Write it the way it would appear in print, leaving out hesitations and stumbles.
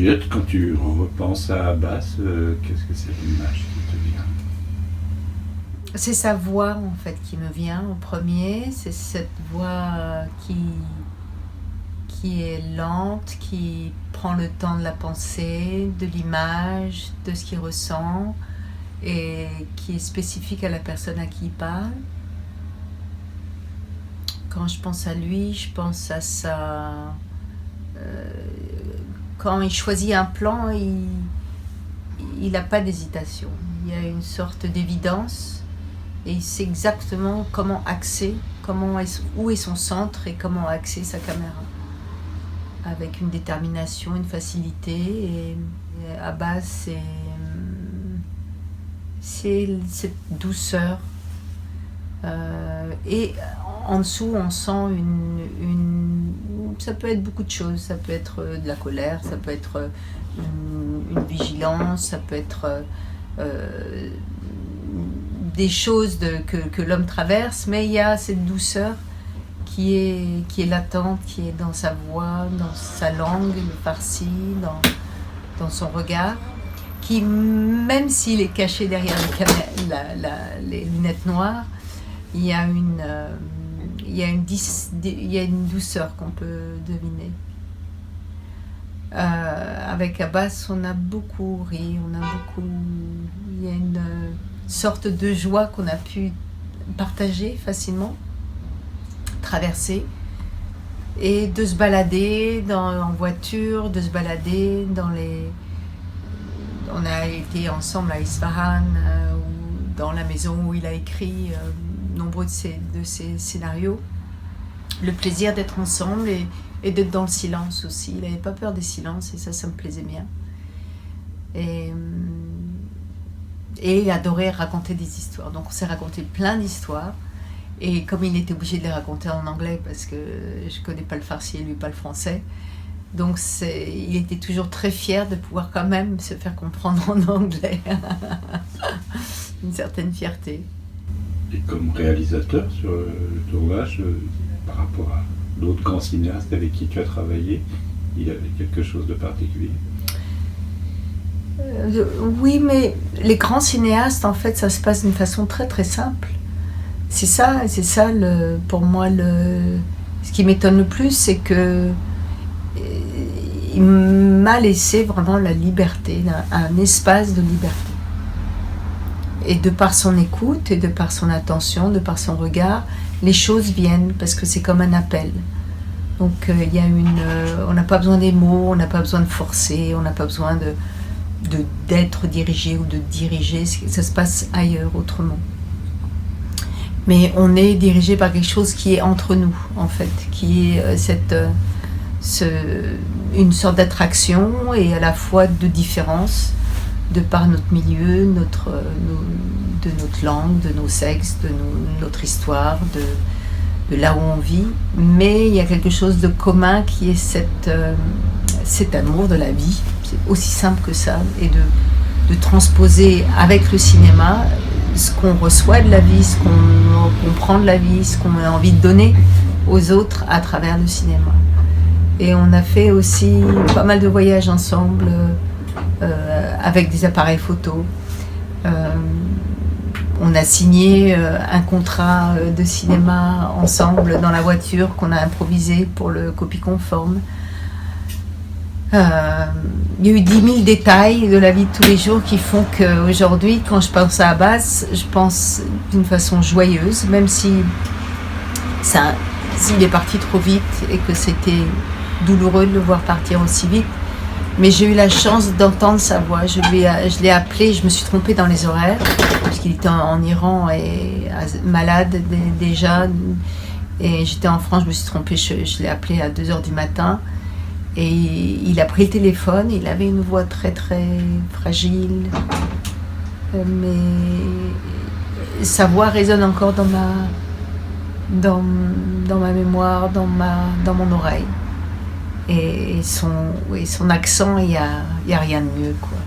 Juliette, quand tu repenses à Abbas, qu'est-ce que c'est l'image qui te vient? C'est sa voix en fait qui me vient en premier. C'est cette voix qui est lente, qui prend le temps de la pensée, de l'image, de ce qu'il ressent et qui est spécifique à la personne à qui il parle. Quand je pense à lui, je pense à sa... quand il choisit un plan, il n'a pas d'hésitation. Il y a une sorte d'évidence et il sait exactement comment axer, où est son centre et comment axer sa caméra. Avec une détermination, une facilité. Et Abbas, c'est cette douceur. Et en dessous, on sent ça peut être beaucoup de choses. Ça peut être de la colère, ça peut être une vigilance, ça peut être des choses que l'homme traverse, mais il y a cette douceur qui est latente, qui est dans sa voix, dans sa langue, le farsi, dans son regard, qui, même s'il est caché derrière les lunettes noires, il y a une douceur qu'on peut deviner. Avec Abbas, on a beaucoup ri, il y a une sorte de joie qu'on a pu partager facilement, traverser, et de se balader en voiture, de se balader on a été ensemble à Isfahan, ou dans la maison où il a écrit nombreux de ses scénarios. Le plaisir d'être ensemble et d'être dans le silence aussi. Il n'avait pas peur des silences et ça me plaisait bien. Et il adorait raconter des histoires. Donc on s'est raconté plein d'histoires. Et comme il était obligé de les raconter en anglais parce que je ne connais pas le farsi et lui pas le français, donc il était toujours très fier de pouvoir quand même se faire comprendre en anglais. Une certaine fierté. Et comme réalisateur sur le tournage, par rapport à d'autres grands cinéastes avec qui tu as travaillé, il y avait quelque chose de particulier? Oui, mais les grands cinéastes, en fait, ça se passe d'une façon très très simple. C'est ça pour moi, ce qui m'étonne le plus, c'est que il m'a laissé vraiment la liberté, un espace de liberté. Et de par son écoute, et de par son attention, de par son regard, les choses viennent, parce que c'est comme un appel. Donc on n'a pas besoin des mots, on n'a pas besoin de forcer, on n'a pas besoin d'être dirigé ou de diriger, ça se passe ailleurs, autrement. Mais on est dirigé par quelque chose qui est entre nous, en fait, qui est une sorte d'attraction et à la fois de différence, de par notre milieu, de notre langue, de nos sexes, de notre histoire, de là où on vit. Mais il y a quelque chose de commun qui est cet amour de la vie. C'est aussi simple que ça. Et de transposer avec le cinéma ce qu'on reçoit de la vie, ce qu'on prend de la vie, ce qu'on a envie de donner aux autres à travers le cinéma. Et on a fait aussi pas mal de voyages ensemble, avec des appareils photo. On a signé un contrat de cinéma ensemble dans la voiture qu'on a improvisé pour le copie conforme. Il y a eu 10 000 détails de la vie de tous les jours qui font qu'aujourd'hui, quand je pense à Abbas, je pense d'une façon joyeuse, même s'il est parti trop vite et que c'était douloureux de le voir partir aussi vite. Mais j'ai eu la chance d'entendre sa voix. Je l'ai appelé, je me suis trompée dans les horaires, parce qu'il était en Iran et malade déjà. Et j'étais en France, je me suis trompée, je l'ai appelé à 2h du matin. Et il a pris le téléphone, il avait une voix très très fragile. Mais sa voix résonne encore dans ma mémoire, dans mon oreille. Et son accent, il y a rien de mieux, quoi.